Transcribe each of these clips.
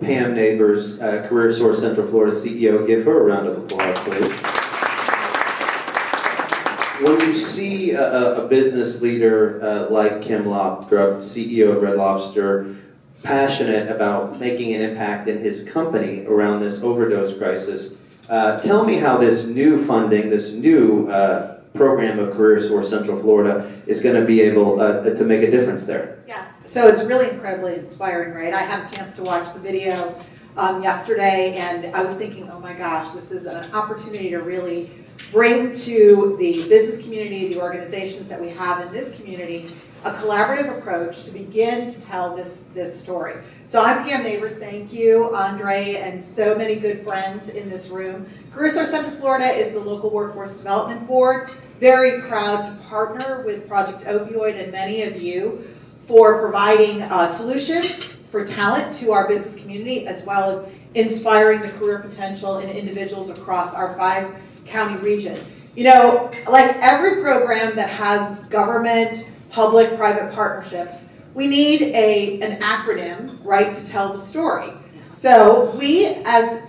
Pam Nabors, Career Source Central Florida CEO. Give her a round of applause, please. When you see a business leader like Kim Lopdrup, CEO of Red Lobster, passionate about making an impact in his company around this overdose crisis, tell me how this new funding, this new program of Career Source Central Florida is going to be able to make a difference there. Yes, so it's really incredibly inspiring, right? I had a chance to watch the video yesterday, and I was thinking, oh my gosh, this is an opportunity to really bring to the business community, the organizations that we have in this community, a collaborative approach to begin to tell this story. So I'm Pam Nabors, thank you, Andre, and so many good friends in this room. Career Source Central Florida is the local workforce development board. Very proud to partner with Project Opioid and many of you for providing solutions for talent to our business community, as well as inspiring the career potential in individuals across our 5-county region. You know, like every program that has government, public-private partnerships, we need an acronym, right, to tell the story. So we,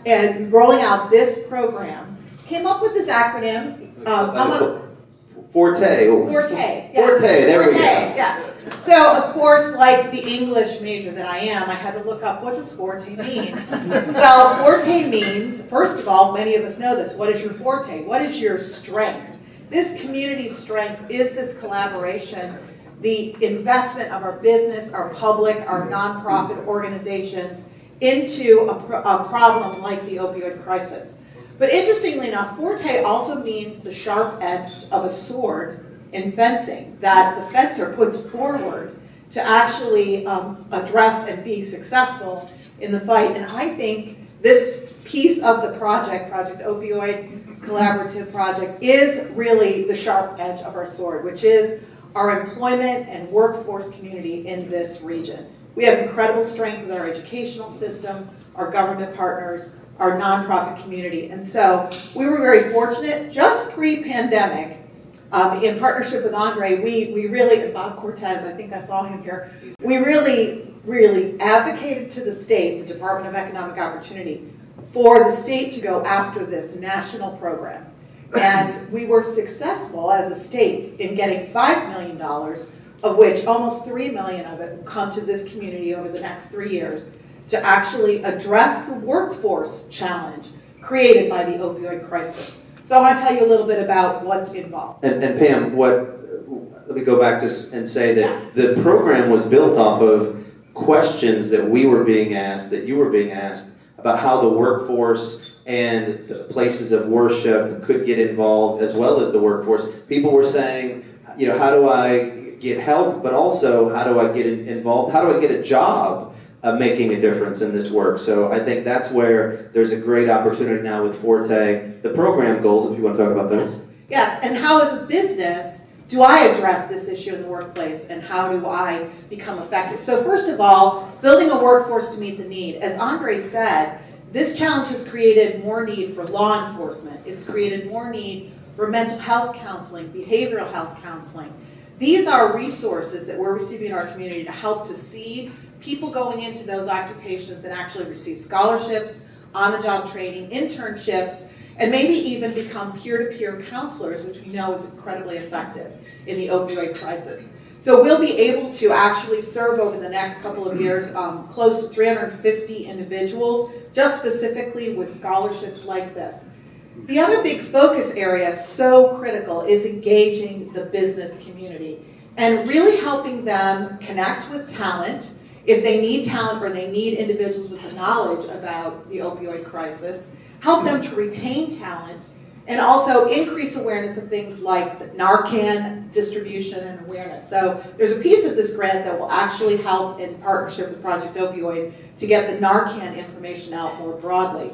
in rolling out this program, came up with this acronym. Forte. Forte. Yes. Forte, there we go. Yes. So, of course, like the English major that I am, I had to look up, what does forte mean? Well, forte means, first of all, many of us know this, what is your forte? What is your strength? This community strength is this collaboration, the investment of our business, our public, our nonprofit organizations into a problem like the opioid crisis. But interestingly enough, forte also means the sharp edge of a sword in fencing that the fencer puts forward to actually address and be successful in the fight. And I think this piece of the project, Project Opioid Collaborative Project, is really the sharp edge of our sword, which is our employment and workforce community in this region. We have incredible strength with our educational system, our government partners, our nonprofit community. And so we were very fortunate, just pre-pandemic, in partnership with Andre, we really, and Bob Cortez, I think I saw him here, we really advocated to the state, the Department of Economic Opportunity, for the state to go after this national program. And we were successful as a state in getting $5 million, of which almost $3 million of it will come to this community over the next 3 years, to actually address the workforce challenge created by the opioid crisis. So I want to tell you a little bit about what's involved. And Pam, let me go back and say that the program was built off of questions that we were being asked, that you were being asked, about how the workforce and the places of worship could get involved, as well as the workforce. People were saying, you know, how do I get help, but also how do I get involved? How do I get a job making a difference in this work? So I think that's where there's a great opportunity now with Forte. The program goals, if you want to talk about those. Yes, and how as a business do I address this issue in the workplace, and how do I become effective? So first of all, building a workforce to meet the need. As Andre said, this challenge has created more need for law enforcement. It's created more need for mental health counseling, behavioral health counseling. These are resources that we're receiving in our community to help to seed people going into those occupations and actually receive scholarships, on-the-job training, internships, and maybe even become peer-to-peer counselors, which we know is incredibly effective in the opioid crisis. So we'll be able to actually serve over the next couple of years close to 350 individuals, just specifically with scholarships like this. The other big focus area, so critical, is engaging the business community and really helping them connect with talent if they need talent or they need individuals with the knowledge about the opioid crisis, help them to retain talent, and also increase awareness of things like Narcan distribution and awareness. So there's a piece of this grant that will actually help in partnership with Project Opioid to get the Narcan information out more broadly.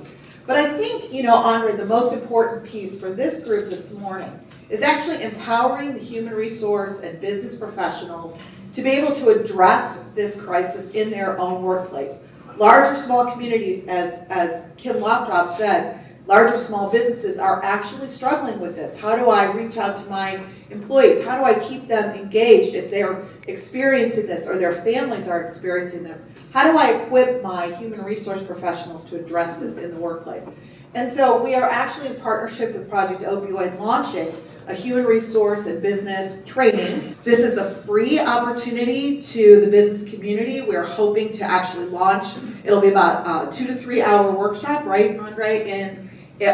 But I think, you know, Andre, the most important piece for this group this morning is actually empowering the human resource and business professionals to be able to address this crisis in their own workplace. Large or small communities, as Kim Lopdrup said, larger small businesses are actually struggling with this. How do I reach out to my employees? How do I keep them engaged if they're experiencing this or their families are experiencing this? How do I equip my human resource professionals to address this in the workplace? And so we are actually in partnership with Project Opioid launching a human resource and business training. This is a free opportunity to the business community. We're hoping to actually launch, it'll be about a 2 to 3 hour workshop, right, Andre,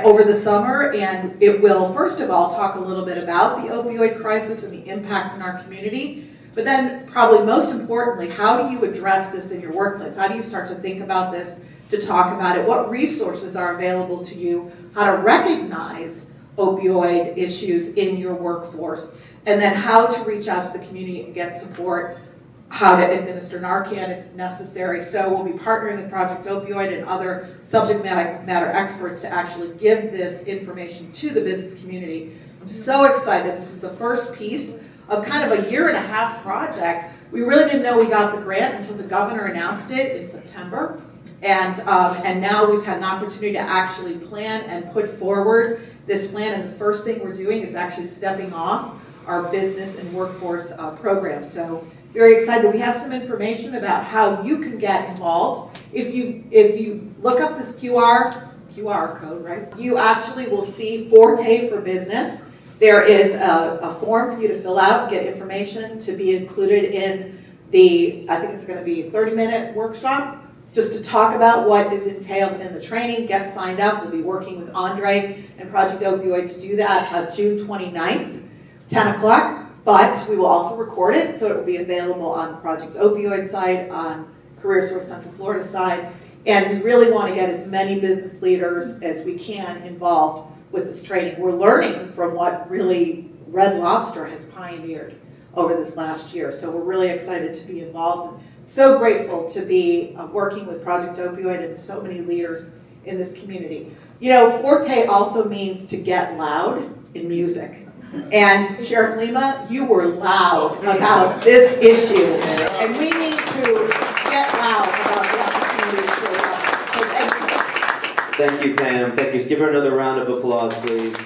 over the summer, and it will, first of all, talk a little bit about the opioid crisis and the impact in our community, but then probably most importantly, how do you address this in your workplace? How do you start to think about this, to talk about it? What resources are available to you? How to recognize opioid issues in your workforce, and then how to reach out to the community and get support, how to administer Narcan if necessary. So we'll be partnering with Project Opioid and other subject matter experts to actually give this information to the business community. I'm so excited. This is the first piece of kind of a 1.5-year project. We really didn't know we got the grant until the governor announced it in September. And now we've had an opportunity to actually plan and put forward this plan. And the first thing we're doing is actually stepping off our business and workforce program. So very excited. We have some information about how you can get involved. If you look up this QR code, right, you actually will see Forte for Business. There is a form for you to fill out, get information to be included in I think it's going to be a 30-minute workshop, just to talk about what is entailed in the training. Get signed up. We'll be working with Andre and Project Opioid to do that June 29th, 10 o'clock. But we will also record it, so it will be available on the Project Opioid side, on CareerSource Central Florida side. And we really want to get as many business leaders as we can involved with this training. We're learning from what really Red Lobster has pioneered over this last year. So we're really excited to be involved. So grateful to be working with Project Opioid and so many leaders in this community. You know, Forte also means to get loud in music. And Sheriff Lima, you were loud about this issue. And we need to get loud about the opportunities for us. So thank you. Thank you, Pam. Thank you. Give her another round of applause, please.